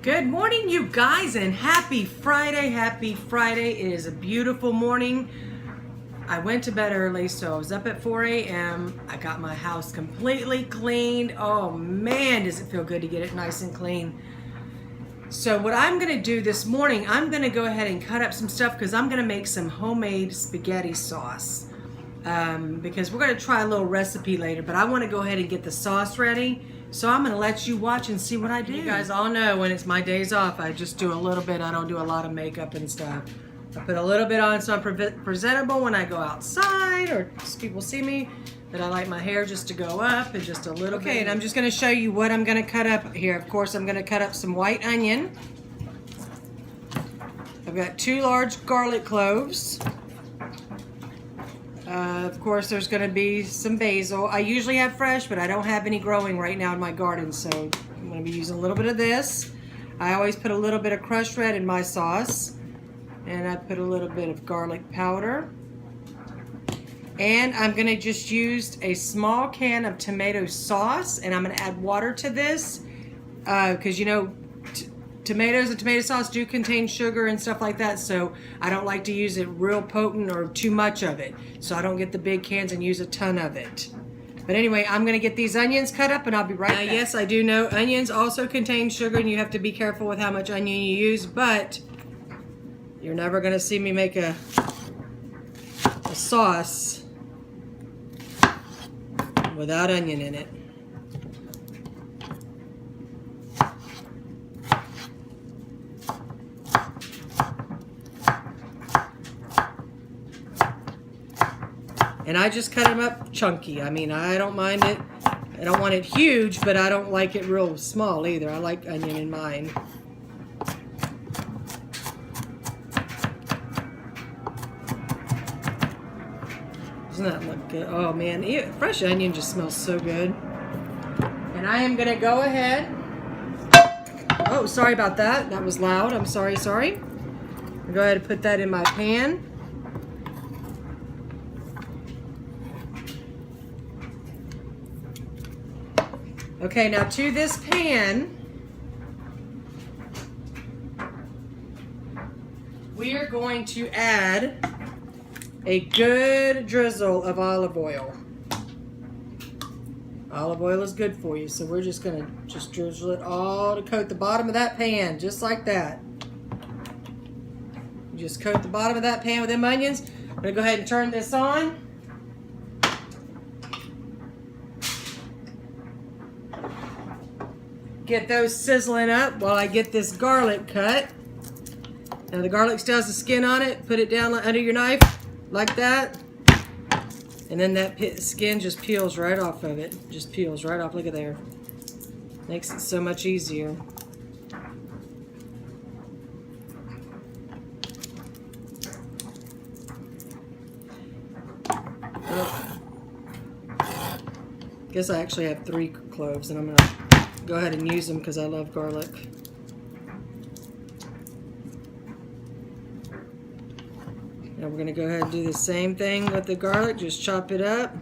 Good morning, you guys, and happy Friday. Happy Friday. It is a beautiful morning. I went to bed early, so I was up at 4 a.m. I got my house completely cleaned. Oh man, does it feel good to get it nice and clean. So what I'm going to do this morning, I'm going to go ahead and cut up some stuff because I'm going to make some homemade spaghetti sauce. Because we're going to try a little recipe later, but I want to go ahead and get the sauce ready. So I'm going to let you watch and see what I do. You guys all know when it's my days off, I just do a little bit. I don't do a lot of makeup and stuff. I put a little bit on so I'm presentable when I go outside or people see me. But I like my hair just to go up and just a little bit. Okay, and I'm just going to show you what I'm going to cut up here. Of course, I'm going to cut up some white onion. I've got 2 large garlic cloves. Of course, there's going to be some basil. I usually have fresh, but I don't have any growing right now in my garden, so I'm going to be using a little bit of this. I always put a little bit of crushed red in my sauce, and I put a little bit of garlic powder. And I'm going to just use a small can of tomato sauce, and I'm going to add water to this because, you know, tomatoes and tomato sauce do contain sugar and stuff like that, so I don't like to use it real potent or too much of it, so I don't get the big cans and use a ton of it. But anyway, I'm going to get these onions cut up and I'll be right back. Yes, I do know onions also contain sugar and you have to be careful with how much onion you use, but you're never going to see me make a sauce without onion in it. And I just cut them up chunky. I mean, I don't mind it. I don't want it huge, but I don't like it real small either. I like onion in mine. Doesn't that look good? Oh man, fresh onion just smells so good. And I am gonna go ahead. Oh, sorry about that. That was loud. I'm sorry. I'll go ahead and put that in my pan. Okay, now to this pan, we are going to add a good drizzle of olive oil. Olive oil is good for you, so we're just going to drizzle it all to coat the bottom of that pan, just like that. Just coat the bottom of that pan with them onions. I'm going to go ahead and turn this on. Get those sizzling up while I get this garlic cut. Now the garlic still has the skin on it. Put it down under your knife like that. And then that skin just peels right off of it. Just peels right off. Look at there. Makes it so much easier. Guess I actually have 3 cloves and I'm going to go ahead and use them because I love garlic. Now we're going to go ahead and do the same thing with the garlic. Just chop it up.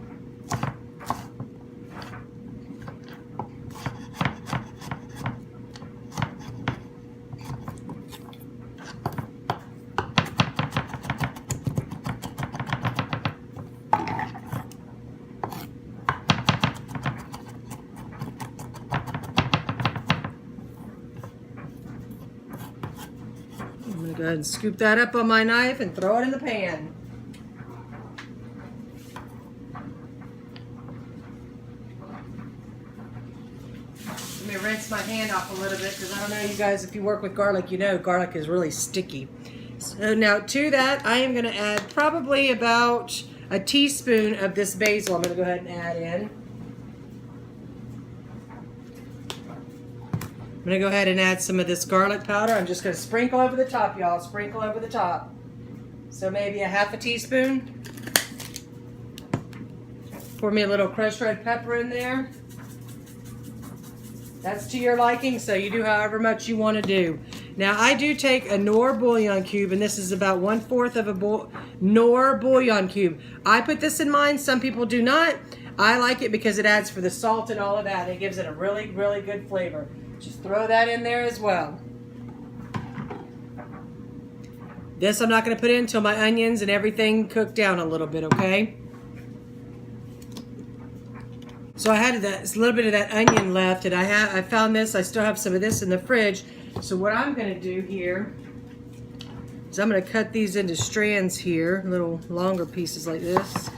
I'm going to go ahead and scoop that up on my knife and throw it in the pan. Let me rinse my hand off a little bit because I don't know, you guys, if you work with garlic, you know garlic is really sticky. So now to that, I am going to add probably about a teaspoon of this basil. I'm going to go ahead and add in. I'm going to go ahead and add some of this garlic powder. I'm just going to sprinkle over the top, y'all. Sprinkle over the top. So maybe a half a teaspoon. Pour me a little crushed red pepper in there. That's to your liking, so you do however much you want to do. Now, I do take a Knorr bouillon cube, and this is about 1/4 of a Knorr bouillon cube. I put this in mine. Some people do not. I like it because it adds for the salt and all of that. It gives it a really, really good flavor. Just throw that in there as well. This I'm not going to put in until my onions and everything cook down a little bit, okay? So I had a little bit of that onion left, and I found this. I still have some of this in the fridge. So what I'm going to do here is I'm going to cut these into strands here, little longer pieces like this.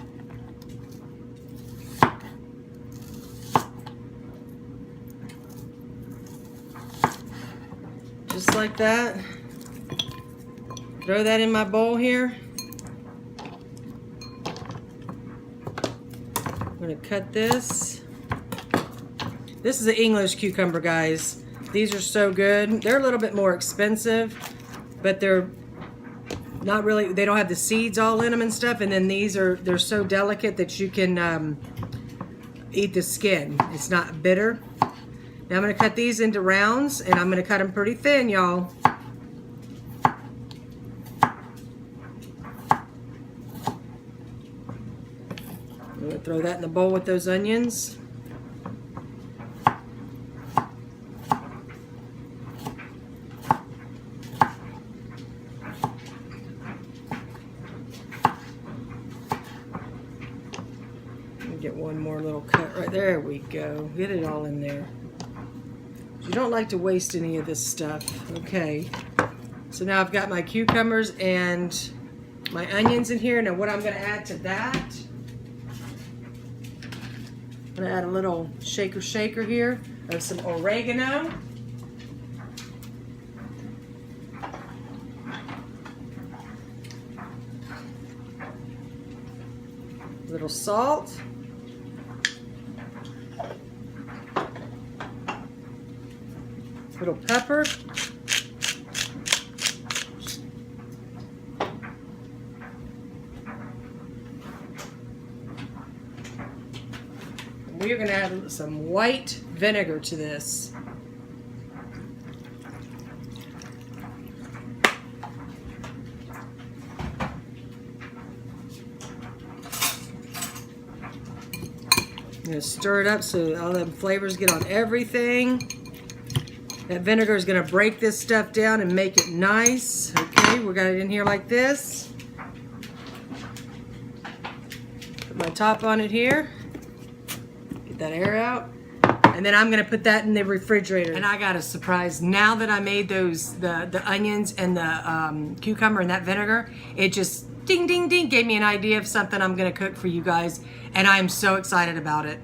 Just like that. Throw that in my bowl here. I'm going to cut this. This is an English cucumber, guys. These are so good. They're a little bit more expensive, but they're not really, they don't have the seeds all in them and stuff. And then they're so delicate that you can eat the skin. It's not bitter. Now I'm going to cut these into rounds, and I'm going to cut them pretty thin, y'all. I'm going to throw that in the bowl with those onions. Get one more little cut right there. We go. Get it all in there. You don't like to waste any of this stuff. Okay. So now I've got my cucumbers and my onions in here. Now what I'm going to add to that, I'm going to add a little shaker here of some oregano. A little salt. Little pepper. We are going to add some white vinegar to this. I'm going to stir it up so all the flavors get on everything. That vinegar is going to break this stuff down and make it nice. Okay, we got it in here like this. Put my top on it here. Get that air out. And then I'm going to put that in the refrigerator. And I got a surprise. Now that I made those, the onions and the cucumber and that vinegar, it just ding, ding, ding gave me an idea of something I'm going to cook for you guys. And I'm so excited about it.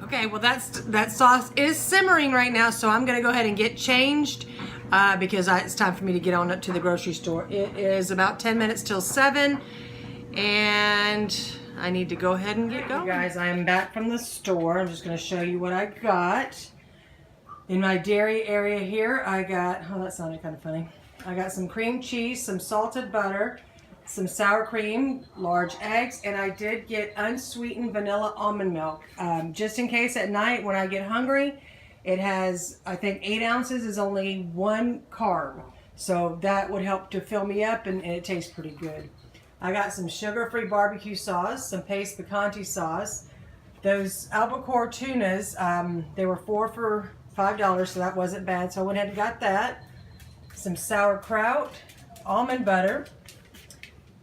Okay, well that sauce is simmering right now, so I'm going to go ahead and get changed because it's time for me to get on up to the grocery store. It is about 10 minutes till 7, and I need to go ahead and get going. Guys, I am back from the store. I'm just going to show you what I got. In my dairy area here, I got, oh, that sounded kind of funny. I got some cream cheese, some salted butter, some sour cream, large eggs, and I did get unsweetened vanilla almond milk. Just in case at night when I get hungry, it has, I think 8 ounces is only 1 carb. So that would help to fill me up, and it tastes pretty good. I got some sugar-free barbecue sauce, some paste picante sauce. Those albacore tunas, they were 4 for $5, so that wasn't bad. So I went ahead and got that. Some sauerkraut, almond butter.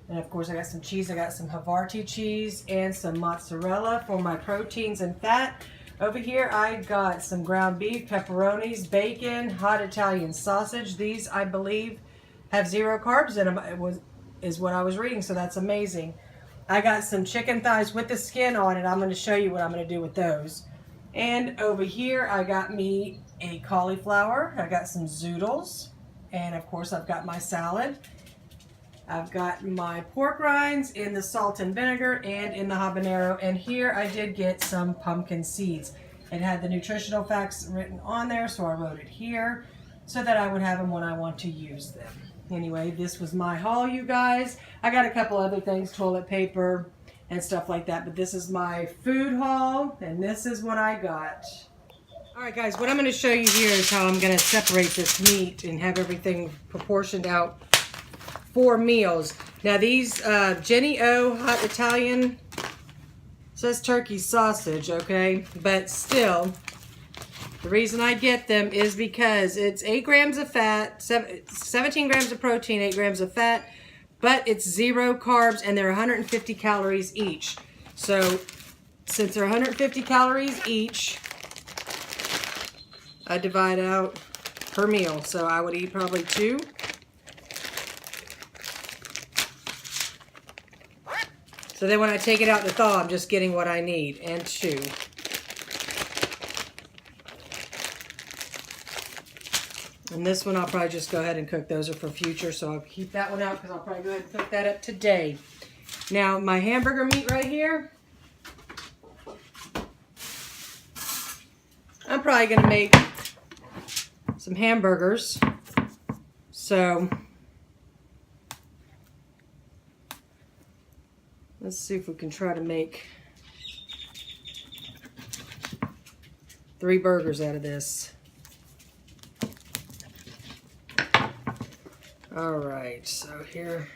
And of course I got some cheese. I got some Havarti cheese and some mozzarella for my proteins and fat. Over here I got some ground beef, pepperonis, bacon, hot Italian sausage. These I believe have 0 carbs in them, is what I was reading, so that's amazing. I got some chicken thighs with the skin on it. I'm going to show you what I'm going to do with those. And over here I got me a cauliflower. I got some zoodles. And of course I've got my salad. I've got my pork rinds in the salt and vinegar and in the habanero. And here I did get some pumpkin seeds. It had the nutritional facts written on there, so I wrote it here so that I would have them when I want to use them. Anyway, this was my haul, you guys. I got a couple other things, toilet paper and stuff like that, but this is my food haul, and this is what I got. All right, guys, what I'm going to show you here is how I'm going to separate this meat and have everything proportioned out for meals. Now these Jenny O hot Italian says turkey sausage, okay, but still The reason I get them is because it's 8 grams of fat, 17 grams of protein, 8 grams of fat, but it's 0 carbs and they're 150 calories each. So since they're 150 calories each, I divide out per meal. So I would eat probably 2. So then when I take it out to thaw, I'm just getting what I need, and 2. And this one I'll probably just go ahead and cook. Those are for future, so I'll keep that one out because I'll probably go ahead and cook that up today. Now, my hamburger meat right here, I'm probably going to make some hamburgers. So, let's see if we can try to make 3 burgers out of this. All right, so here,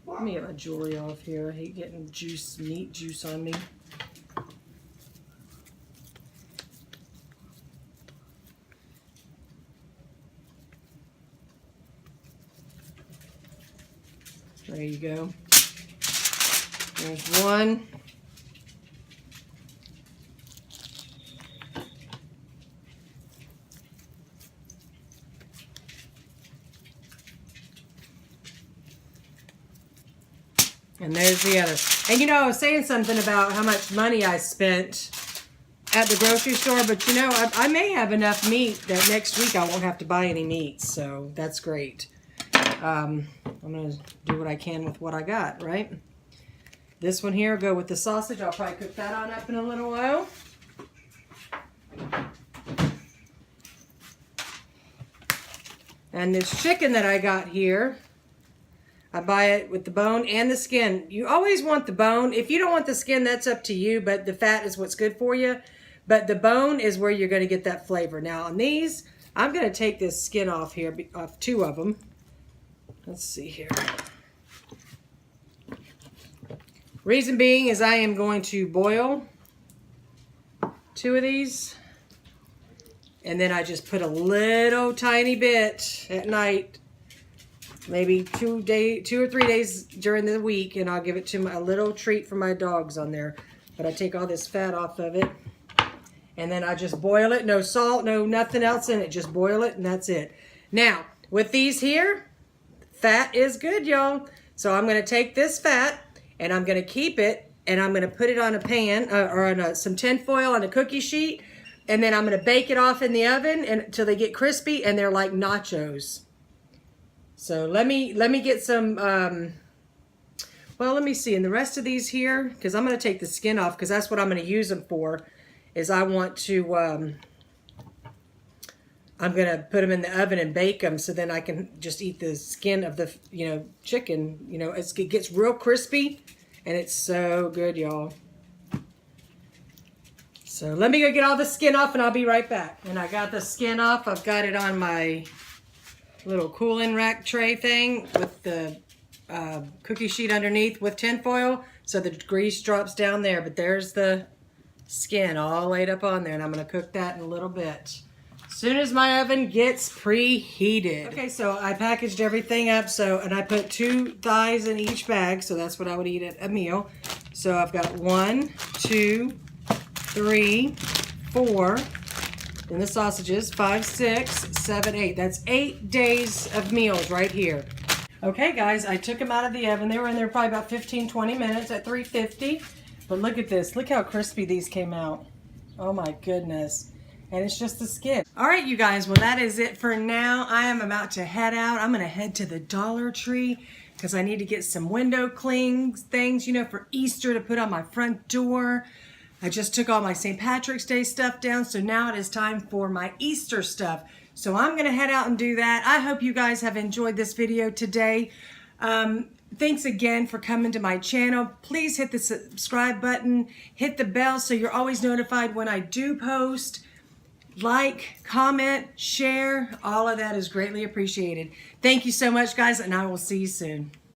let me get my jewelry off here. I hate getting meat juice on me. There you go. There's one. And there's the other. And you know, I was saying something about how much money I spent at the grocery store, but you know, I may have enough meat that next week I won't have to buy any meat, so that's great. I'm going to do what I can with what I got, right? This one here, go with the sausage. I'll probably cook that on up in a little while. And this chicken that I got here, I buy it with the bone and the skin. You always want the bone. If you don't want the skin, that's up to you, but the fat is what's good for you. But the bone is where you're going to get that flavor. Now on these, I'm going to take this skin off here, off 2 of them. Let's see here. Reason being is I am going to boil 2 of these. And then I just put a little tiny bit at night. Maybe 2 or 3 days during the week, and I'll give it to a little treat for my dogs on there. But I take all this fat off of it, and then I just boil it. No salt, no nothing else in it. Just boil it, and that's it. Now, with these here, fat is good, y'all. So I'm going to take this fat, and I'm going to keep it, and I'm going to put it on a pan, or on some tin foil on a cookie sheet, and then I'm going to bake it off in the oven until they get crispy, and they're like nachos. So let me get some, well, let me see. And the rest of these here, because I'm going to take the skin off because that's what I'm going to use them for, is I want to, I'm going to put them in the oven and bake them so then I can just eat the skin of the, you know, chicken. You know, it gets real crispy and it's so good, y'all. So let me go get all the skin off and I'll be right back. And I got the skin off. I've got it on my little cooling rack tray thing with the cookie sheet underneath with tin foil, so the grease drops down there. But there's the skin all laid up on there, and I'm going to cook that in a little bit as soon as my oven gets preheated. Okay, so I packaged everything up, and I put 2 thighs in each bag, so that's what I would eat at a meal. So I've got 1, 2, 3, 4. Then the sausages, 5, 6, 7, 8. That's 8 days of meals right here. Okay, guys, I took them out of the oven. They were in there probably about 15, 20 minutes at 350. But look at this. Look how crispy these came out. Oh, my goodness. And it's just the skin. All right, you guys. Well, that is it for now. I am about to head out. I'm going to head to the Dollar Tree because I need to get some window clings things, you know, for Easter to put on my front door. I just took all my St. Patrick's Day stuff down, so now it is time for my Easter stuff. So I'm going to head out and do that. I hope you guys have enjoyed this video today. Thanks again for coming to my channel. Please hit the subscribe button, hit the bell so you're always notified when I do post. Like, comment, share, all of that is greatly appreciated. Thank you so much, guys, and I will see you soon.